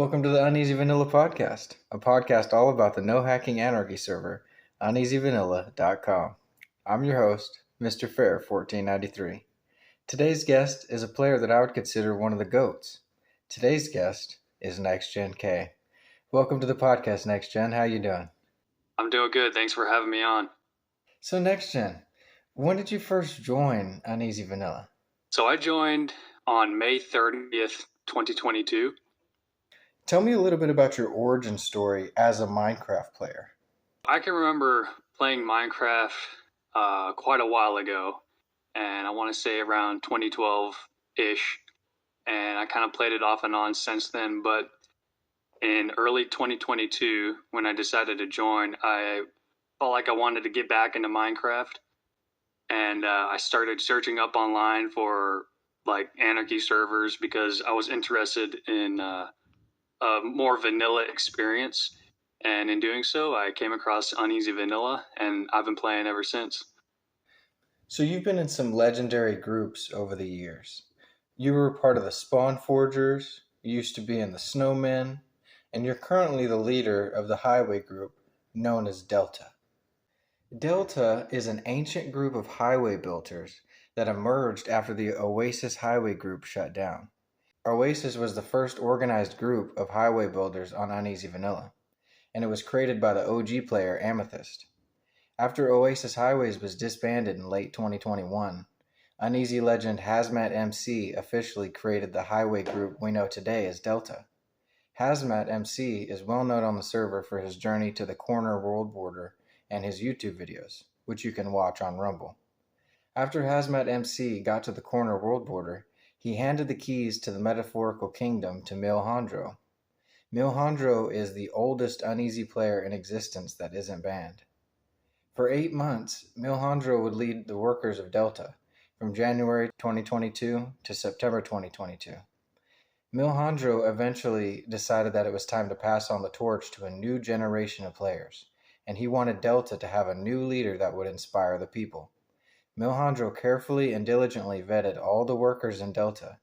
Welcome to the Uneasy Vanilla Podcast, a podcast all about the no hacking anarchy server, uneasyvanilla.com. I'm your host, MrFair1493. Today's guest is a player that I would consider one of the GOATs. Today's guest is NextGenK. Welcome to the podcast, NextGen. How you doing? I'm doing good. Thanks for having me on. So NextGen, when did you first join Uneasy Vanilla? So I joined on May 30th, 2022. Tell me a little bit about your origin story as a Minecraft player. I can remember playing Minecraft quite a while ago, and I want to say around 2012-ish, and I kind of played it off and on since then. But in early 2022, when I decided to join, I felt like I wanted to get back into Minecraft, and I started searching up online for like anarchy servers because I was interested in a more vanilla experience. And in doing so, I came across Uneasy Vanilla, and I've been playing ever since. So you've been in some legendary groups over the years. You were part of the Spawn Forgers, you used to be in the Snowmen, and you're currently the leader of the highway group known as Delta. Delta is an ancient group of highway builders that emerged after the Oasis Highway Group shut down. Oasis was the first organized group of highway builders on Uneasy Vanilla, and it was created by the OG player Amethyst. After Oasis Highways was disbanded in late 2021, Uneasy legend Hazmat MC officially created the highway group we know today as Delta. Hazmat MC is well known on the server for his journey to the corner world border and his YouTube videos, which you can watch on Rumble. After Hazmat MC got to the corner world border, he handed the keys to the metaphorical kingdom to Milhandro. Milhandro is the oldest Uneasy player in existence that isn't banned. For 8 months, Milhandro would lead the workers of Delta, from January 2022 to September 2022. Milhandro eventually decided that it was time to pass on the torch to a new generation of players, and he wanted Delta to have a new leader that would inspire the people. Milhandro carefully and diligently vetted all the workers in Delta,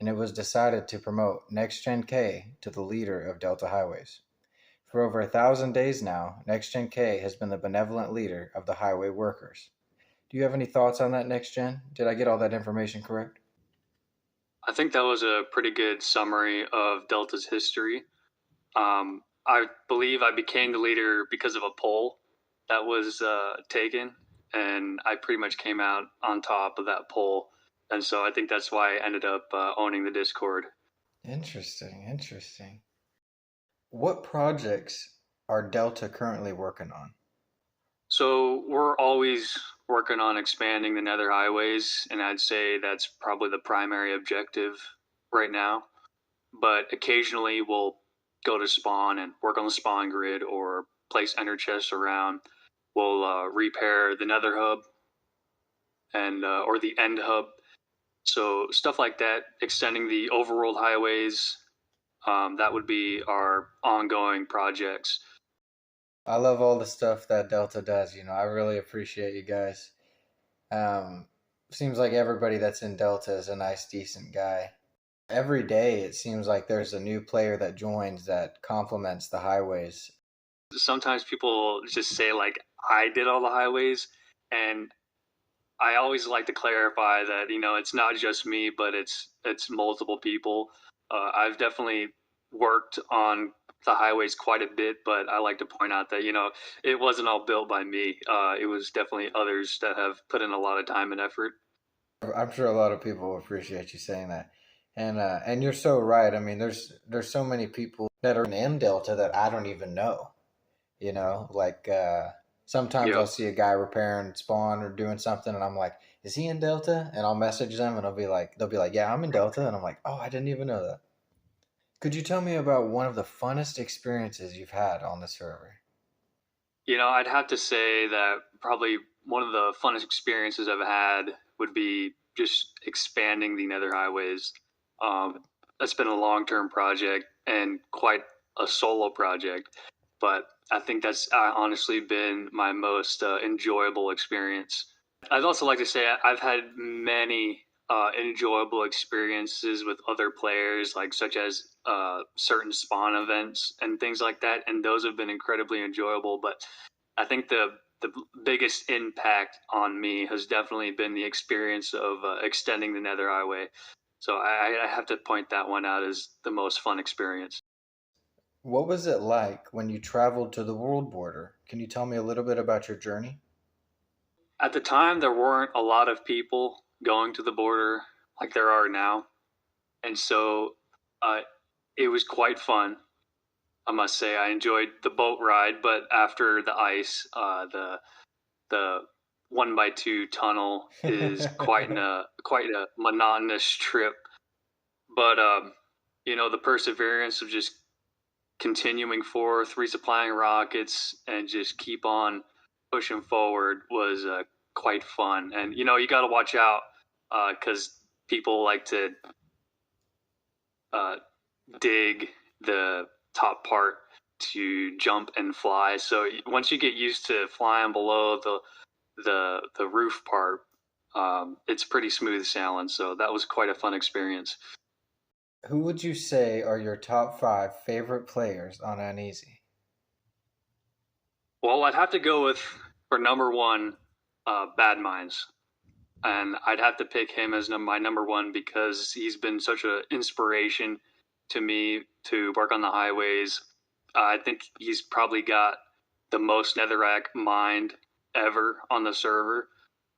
and it was decided to promote NextGenK to the leader of Delta Highways. For over 1,000 days now, NextGenK has been the benevolent leader of the highway workers. Do you have any thoughts on that, NextGen? Did I get all that information correct? I think that was a pretty good summary of Delta's history. I believe I became the leader because of a poll that was taken, and I pretty much came out on top of that poll. And so I think that's why I ended up owning the Discord. Interesting. What projects are Delta currently working on? So we're always working on expanding the Nether Highways, and I'd say that's probably the primary objective right now. But occasionally we'll go to spawn and work on the spawn grid or place ender chests around. We'll repair the Nether hub and or the end hub. So stuff like that, extending the overworld highways, that would be our ongoing projects. I love all the stuff that Delta does. I really appreciate you guys. Seems like everybody that's in Delta is a nice, decent guy. Every day it seems like there's a new player that joins that complements the highways. Sometimes people just say like, I did all the highways, and I always like to clarify that, it's not just me, but it's multiple people. I've definitely worked on the highways quite a bit, but I like to point out that, it wasn't all built by me. It was definitely others that have put in a lot of time and effort. I'm sure a lot of people appreciate you saying that. And you're so right. I mean, there's so many people that are in Delta that I don't even know. Sometimes I'll see a guy repairing spawn or doing something, and I'm like, is he in Delta? And I'll message them, and they'll be like, yeah, I'm in Delta. And I'm like, oh, I didn't even know that. Could you tell me about one of the funnest experiences you've had on the server? I'd have to say that probably one of the funnest experiences I've had would be just expanding the Nether Highways. That's been a long-term project and quite a solo project, but I think that's honestly been my most enjoyable experience. I'd also like to say I've had many enjoyable experiences with other players, like such as certain spawn events and things like that, and those have been incredibly enjoyable. But I think the biggest impact on me has definitely been the experience of extending the Nether Highway. So I have to point that one out as the most fun experience. What was it like when you traveled to the world border? Can you tell me a little bit about your journey? At the time, there weren't a lot of people going to the border like there are now, and so uh, it was quite fun. I must say, I enjoyed the boat ride, but after the ice, the 1x2 tunnel is quite a monotonous trip. But the perseverance of just continuing forth, resupplying rockets, and just keep on pushing forward was quite fun. And you got to watch out because people like to uh, dig the top part to jump and fly. So once you get used to flying below the roof part, it's pretty smooth sailing. So that was quite a fun experience. Who would you say are your top 5 favorite players on Uneasy? Well, I'd have to go with for number one, Bad Minds, and I'd have to pick him as my number one because he's been such an inspiration to me to work on the highways. I think he's probably got the most netherrack mined ever on the server,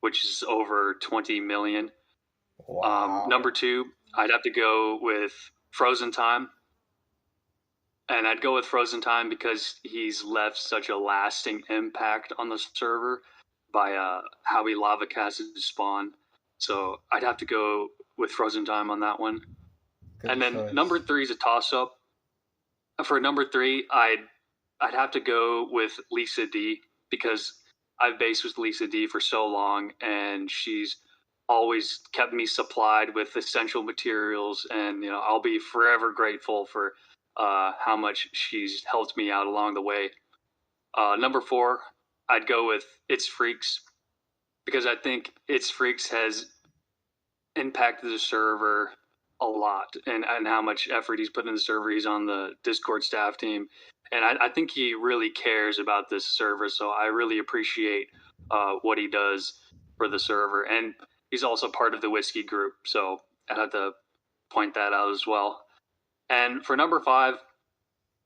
which is over 20 million. Number Wow. two, I'd have to go with Frozen Time. And I'd go with Frozen Time because he's left such a lasting impact on the server by how he lava casted spawn. So I'd have to go with Frozen Time on that one. Good And then number choice. three is a toss up. For number three, I'd have to go with Lisa D because I've based with Lisa D for so long, and she's always kept me supplied with essential materials, and I'll be forever grateful for how much she's helped me out along the way. Number four, I'd go with It's Freaks because I think It's Freaks has impacted the server a lot and how much effort he's put in the server. He's on the Discord staff team, and I think he really cares about this server. So I really appreciate what he does for the server, and he's also part of the Whiskey group. So I have to point that out as well. And for number five,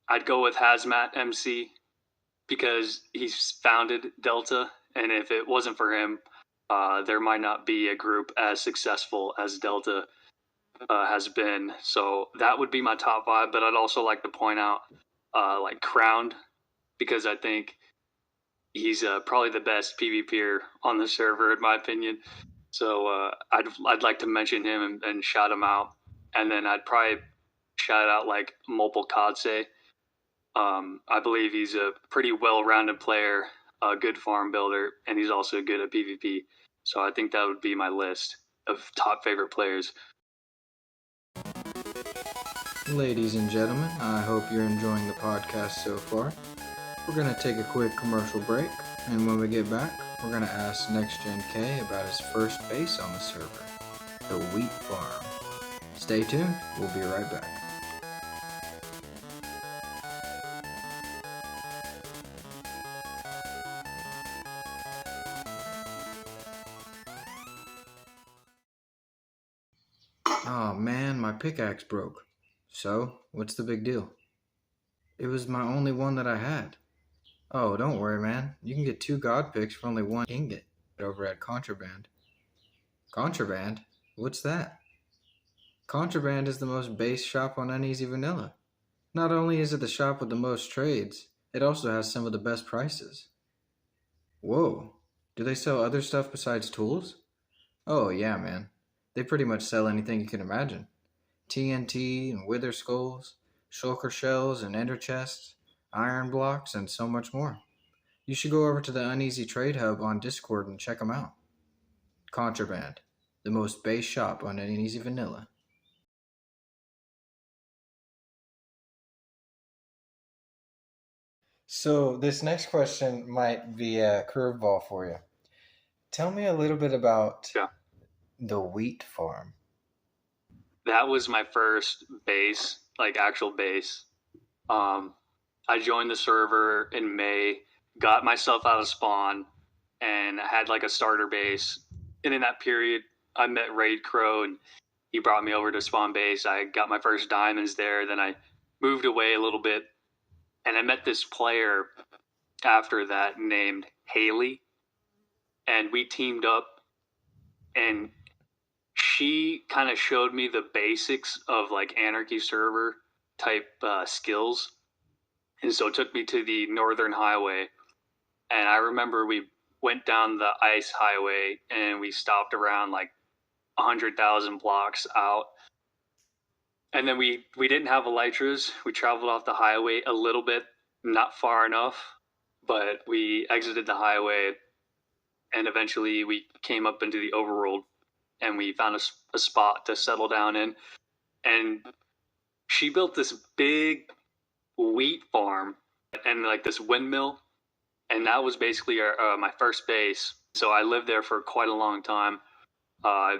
I'd go with Hazmat MC because he's founded Delta, and if it wasn't for him, there might not be a group as successful as Delta has been. So that would be my top five. But I'd also like to point out like Crowned because I think he's probably the best PvPer on the server in my opinion. So I'd like to mention him and shout him out, and then I'd probably shout out like Mobile Kadse. I believe he's a pretty well-rounded player, a good farm builder, and he's also good at PvP. So I think that would be my list of top favorite players. Ladies and gentlemen, I hope you're enjoying the podcast so far. We're going to take a quick commercial break, and when we get back, we're going to ask NextGenK about his first base on the server, the wheat farm. Stay tuned, we'll be right back. Oh man, my pickaxe broke. So, what's the big deal? It was my only one that I had. Oh, don't worry, man. You can get 2 god picks for only 1 ingot over at Contraband. Contraband? What's that? Contraband is the most base shop on Uneasy Vanilla. Not only is it the shop with the most trades, it also has some of the best prices. Whoa. Do they sell other stuff besides tools? Oh, yeah, man. They pretty much sell anything you can imagine. TNT and wither skulls, shulker shells and ender chests, iron blocks, and so much more. You should go over to the Uneasy Trade Hub on Discord and check them out. Contraband, the most base shop on Uneasy Vanilla. So, this next question might be a curveball for you. Tell me a little bit about Yeah. The wheat farm. That was my first base, like actual base. Um, I joined the server in May, got myself out of spawn, and I had like a starter base. And in that period, I met Raid Crow, and he brought me over to spawn base. I got my first diamonds there. Then I moved away a little bit, and I met this player after that named Haley, and we teamed up. And she kind of showed me the basics of like anarchy server type skills, and so it took me to the Northern Highway. And I remember we went down the ice highway and we stopped around like 100,000 blocks out. And then we didn't have elytras. We traveled off the highway a little bit, not far enough, but we exited the highway and eventually we came up into the overworld and we found a spot to settle down in. And she built this big wheat farm and like this windmill, and that was basically my first base. So I lived there for quite a long time. I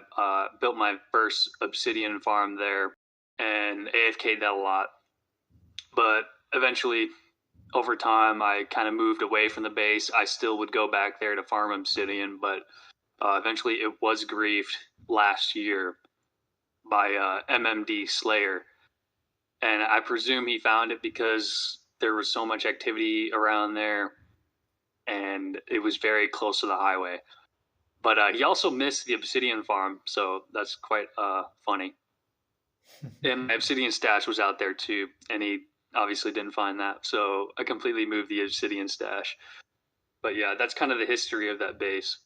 built my first obsidian farm there and AFK'd that a lot. But eventually, over time, I kind of moved away from the base. I still would go back there to farm obsidian, but eventually it was griefed last year by MMD Slayer. And I presume he found it because there was so much activity around there and it was very close to the highway. But he also missed the obsidian farm, so that's quite funny. And my obsidian stash was out there too, and he obviously didn't find that, so I completely moved the obsidian stash. But yeah, that's kind of the history of that base.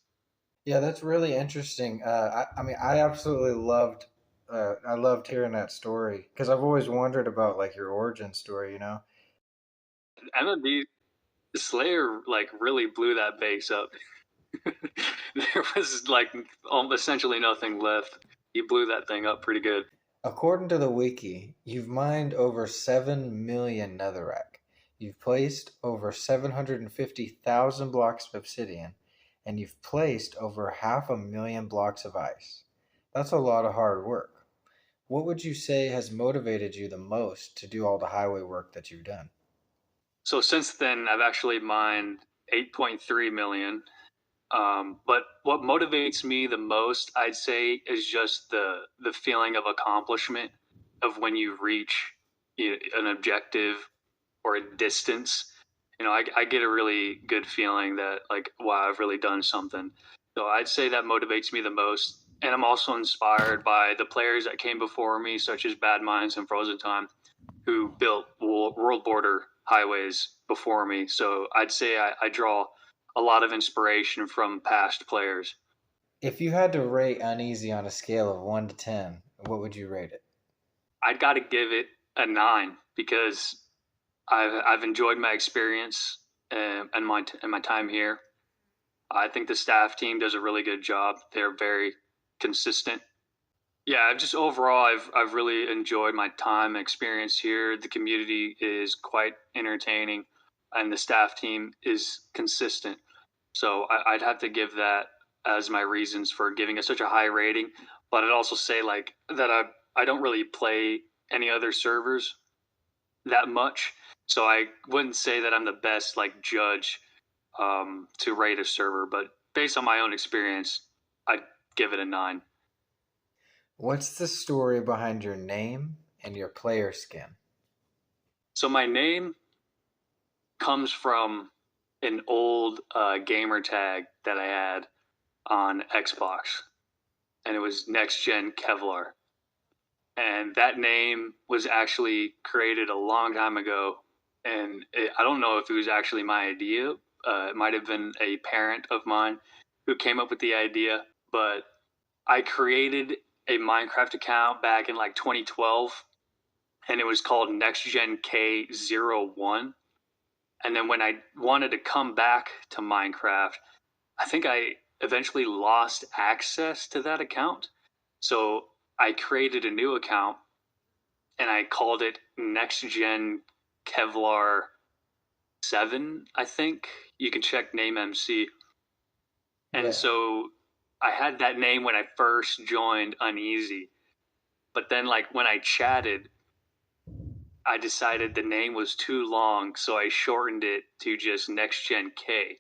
Yeah, that's really interesting. I mean, I absolutely loved. I loved hearing that story because I've always wondered about like your origin story. You know. MMD Slayer like really blew that base up. There was like essentially nothing left. He blew that thing up pretty good. According to the wiki, you've mined over 7 million netherrack. You've placed over 750,000 blocks of obsidian, and you've placed over 500,000 blocks of ice. That's a lot of hard work. What would you say has motivated you the most to do all the highway work that you've done? So since then, I've actually mined 8.3 million. But what motivates me the most, I'd say, is just the feeling of accomplishment of when you reach an objective or a distance. I get a really good feeling that like, wow, I've really done something. So I'd say that motivates me the most. And I'm also inspired by the players that came before me, such as Bad Minds and Frozen Time, who built world border highways before me. So I'd say I draw a lot of inspiration from past players. If you had to rate Uneasy on a scale of 1 to 10, what would you rate it? I'd got to give it a 9 because I've enjoyed my experience and my time here. I think the staff team does a really good job. They're very consistent. Yeah, I've just overall I've really enjoyed my time and experience here. The community is quite entertaining, and the staff team is consistent. So I'd have to give that as my reasons for giving it such a high rating. But I'd also say like that I don't really play any other servers that much, so I wouldn't say that I'm the best like judge to rate a server. But based on my own experience, I'd give it a 9. What's the story behind your name and your player skin? So my name comes from an old gamer tag that I had on Xbox, and it was NextGen Kevlar. And that name was actually created a long time ago, and I don't know if it was actually my idea. It might have been a parent of mine who came up with the idea, but I created a Minecraft account back in like 2012, and it was called NextGenK01. And then when I wanted to come back to Minecraft, I think I eventually lost access to that account. So I created a new account and I called it NextGen Kevlar 7, I think. You can check name MC. And Yeah. so I had that name when I first joined Uneasy, but then like when I chatted, I decided the name was too long, so I shortened it to just NextGenK.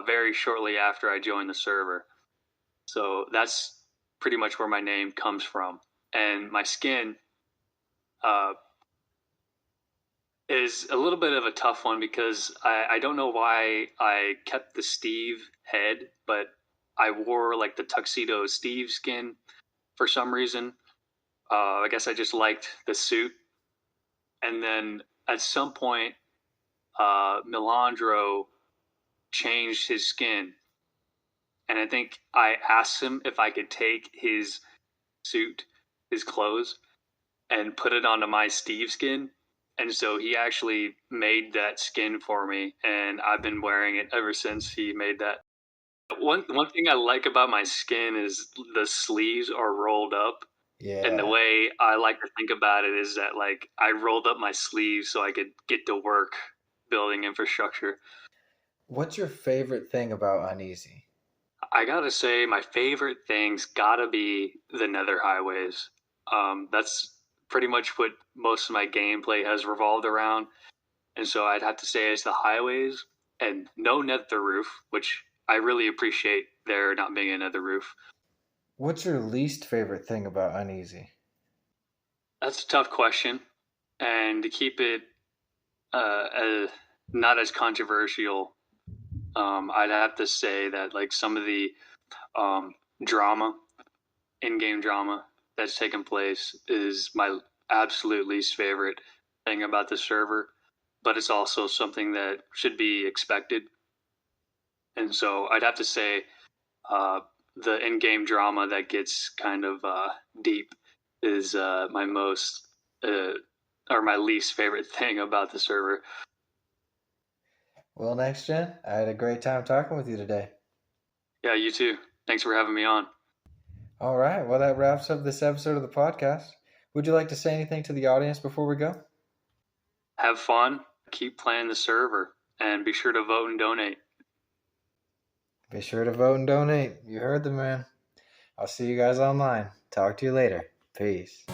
Very shortly after I joined the server, so that's pretty much where my name comes from. And my skin is a little bit of a tough one because I don't know why I kept the Steve head, but I wore like the tuxedo Steve skin for some reason. I guess I just liked the suit. And then at some point, Milandro changed his skin. And I think I asked him if I could take his suit, his clothes, and put it onto my Steve skin. And so he actually made that skin for me, and I've been wearing it ever since he made that. One thing I like about my skin is the sleeves are rolled up. And the Yeah. way I like to think about it is that like I rolled up my sleeves so I could get to work building infrastructure. What's your favorite thing about Uneasy? I gotta say, my favorite thing's gotta be the Nether highways. That's pretty much what most of my gameplay has revolved around. And so I'd have to say it's the highways and no nether roof, which I really appreciate there not being a nether roof. What's your least favorite thing about Uneasy? That's a tough question. And to keep it not as controversial, I'd have to say that like some of the um, drama, in-game drama that's taken place is my absolute least favorite thing about the server, but it's also something that should be expected. And so I'd have to say uh, the in-game drama that gets kind of deep is my most or my least favorite thing about the server. Well, next gen, I had a great time talking with you today. Yeah, you too. Thanks for having me on. All right, well, that wraps up this episode of the podcast. Would you like to say anything to the audience before we go? Have fun, keep playing the server, and be sure to vote and donate. Be sure to vote and donate. You heard the man. I'll see you guys online. Talk to you later. Peace.